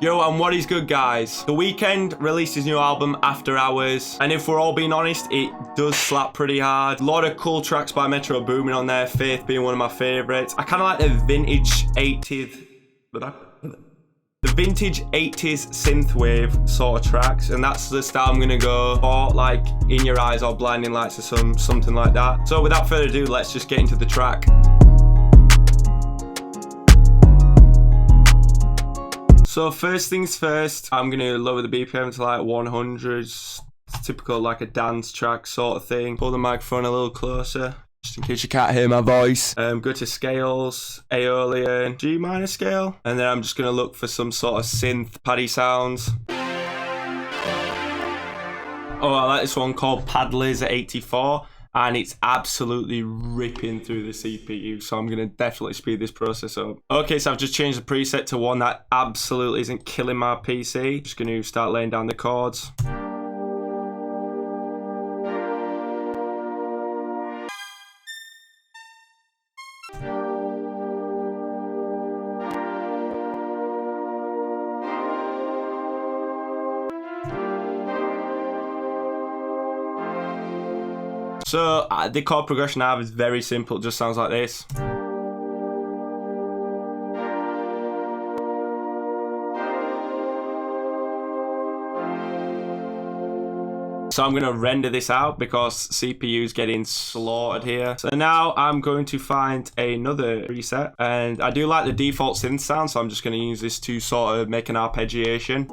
Yo, and what is good, guys? The Weeknd released his new album, After Hours, and if we're all being honest, it does slap pretty hard. A lot of cool tracks by Metro Boomin on there, Faith being one of my favourites. I kind of like the vintage 80s... The vintage 80s synthwave sort of tracks, and that's the style I'm gonna go for, like In Your Eyes or Blinding Lights or something like that. So without further ado, let's just get into the track. So first things first, I'm gonna lower the BPM to like 100. It's typical like a dance track sort of thing. Pull the microphone a little closer, just in case you can't hear my voice. Go to scales, Aeolian, G minor scale, and then I'm just gonna look for some sort of synth paddy sounds. Oh, I like this one called Paddlers at 84. And it's absolutely ripping through the CPU, so I'm gonna definitely speed this process up. Okay, so I've just changed the preset to one that absolutely isn't killing my PC. Just gonna start laying down the chords. So the chord progression I have is very simple, it just sounds like this. So I'm going to render this out because CPU is getting slaughtered here. So now I'm going to find another preset, and I do like the default synth sound, so I'm just going to use this to sort of make an arpeggiation.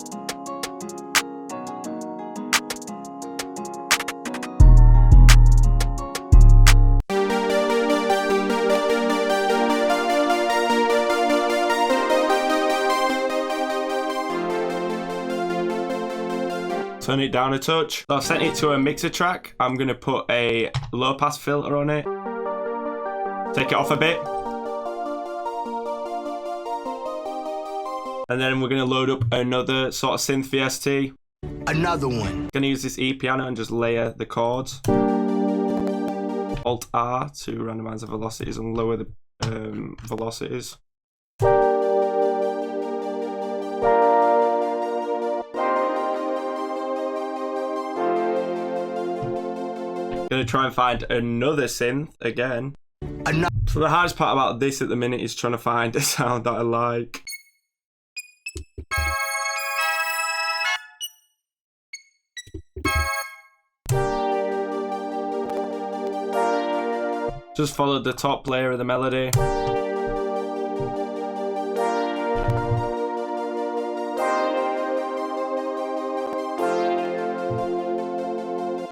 Turn it down a touch. So I've sent it to a mixer track. I'm gonna put a low pass filter on it. Take it off a bit. And then we're gonna load up another sort of synth VST. Another one. Gonna use this E piano and just layer the chords. Alt R to randomize the velocities and lower the velocities. Gonna try and find another synth again. So the hardest part about this at the minute is trying to find a sound that I like. Just follow the top layer of the melody.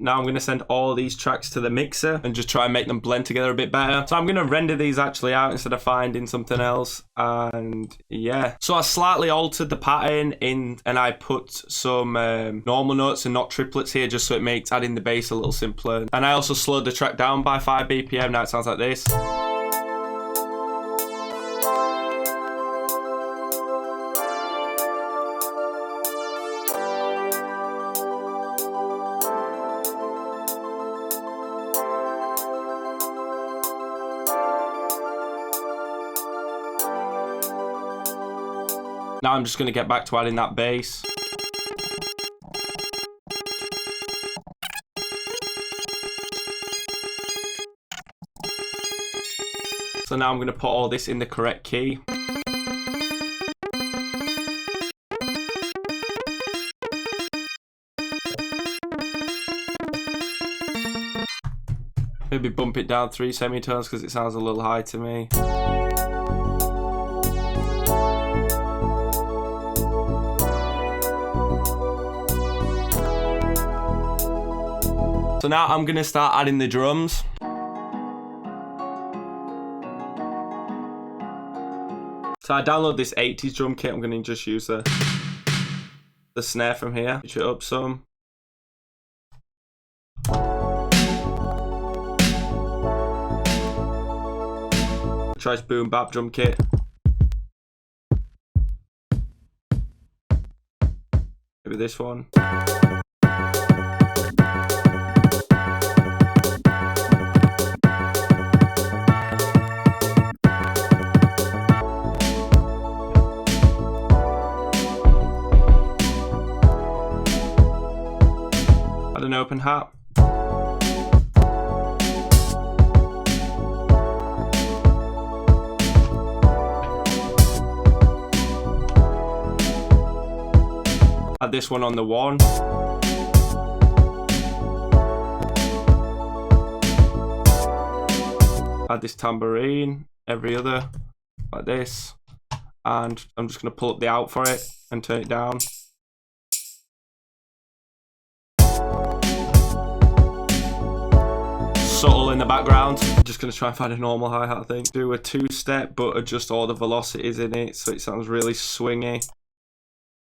Now I'm going to send all these tracks to the mixer and just try and make them blend together a bit better. So I'm going to render these actually out instead of finding something else. And yeah. So I slightly altered the pattern and I put some normal notes and not triplets here just so it makes adding the bass a little simpler. And I also slowed the track down by 5 BPM. Now it sounds like this. Now I'm just going to get back to adding that bass. So now I'm going to put all this in the correct key. Maybe bump it down 3 semitones because it sounds a little high to me. So now I'm gonna start adding the drums. So I download this 80s drum kit. I'm gonna just use the snare from here. Pitch it up some. Try this boom bap drum kit. Maybe this one. open hat. Add this one on the 1. Add this tambourine, every other, like this. And I'm just going to pull up the out for it and turn it down. Subtle in the background. I'm just going to try and find a normal hi-hat thing. Do a 2-step, but adjust all the velocities in it so it sounds really swingy.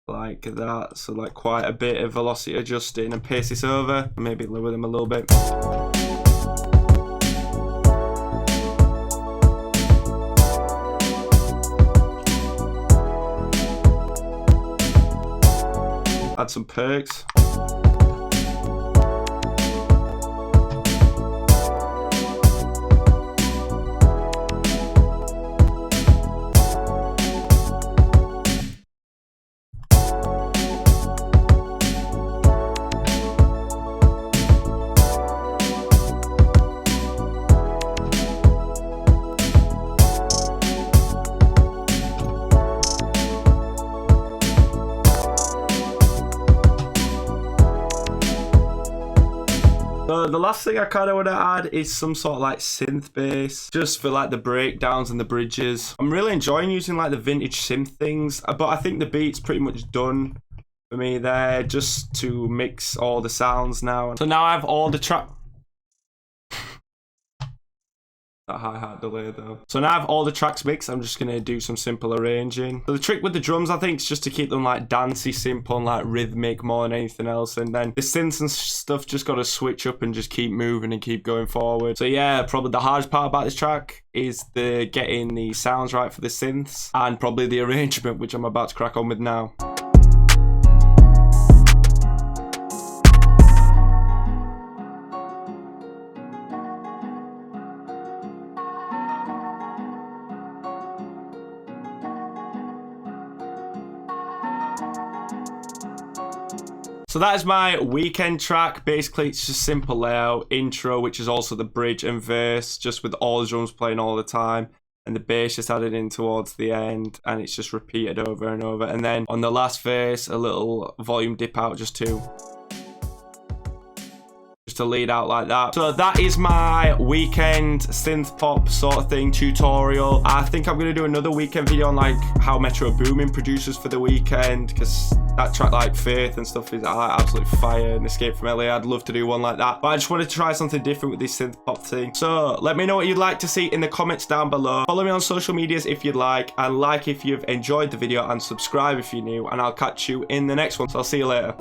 Like that. So like quite a bit of velocity adjusting, and pace this over. Maybe lower them a little bit. Add some perks. The last thing I kind of want to add is some sort of like synth bass, just for like the breakdowns and the bridges. I'm really enjoying using like the vintage synth things, but I think the beat's pretty much done for me there, just to mix all the sounds now. So now I have all the track. That hi-hat delay though. So now I have all the tracks mixed. I'm just gonna do some simple arranging. So the trick with the drums, I think, is just to keep them like dancey, simple, and like rhythmic more than anything else. And then the synths and stuff just gotta switch up and just keep moving and keep going forward. So yeah, probably the hardest part about this track is the getting the sounds right for the synths, and probably the arrangement, which I'm about to crack on with now. So that is my Weeknd track. Basically, it's just simple layout, intro, which is also the bridge and verse, just with all the drums playing all the time, and the bass just added in towards the end, and it's just repeated over and over. And then on the last verse, a little volume dip out just to lead out like that. So that is my Weeknd synth pop sort of thing tutorial. I think I'm gonna do another Weeknd video on like how Metro Boomin produces for the Weeknd, because that track like Faith and stuff is absolutely fire, and Escape from LA, I'd love to do one like that. But I just wanted to try something different with this synth pop thing. So let me know what you'd like to see in the comments down below. Follow me on social medias if you'd like, and like if you've enjoyed the video, and subscribe if you're new, and I'll catch you in the next one. So I'll see you later.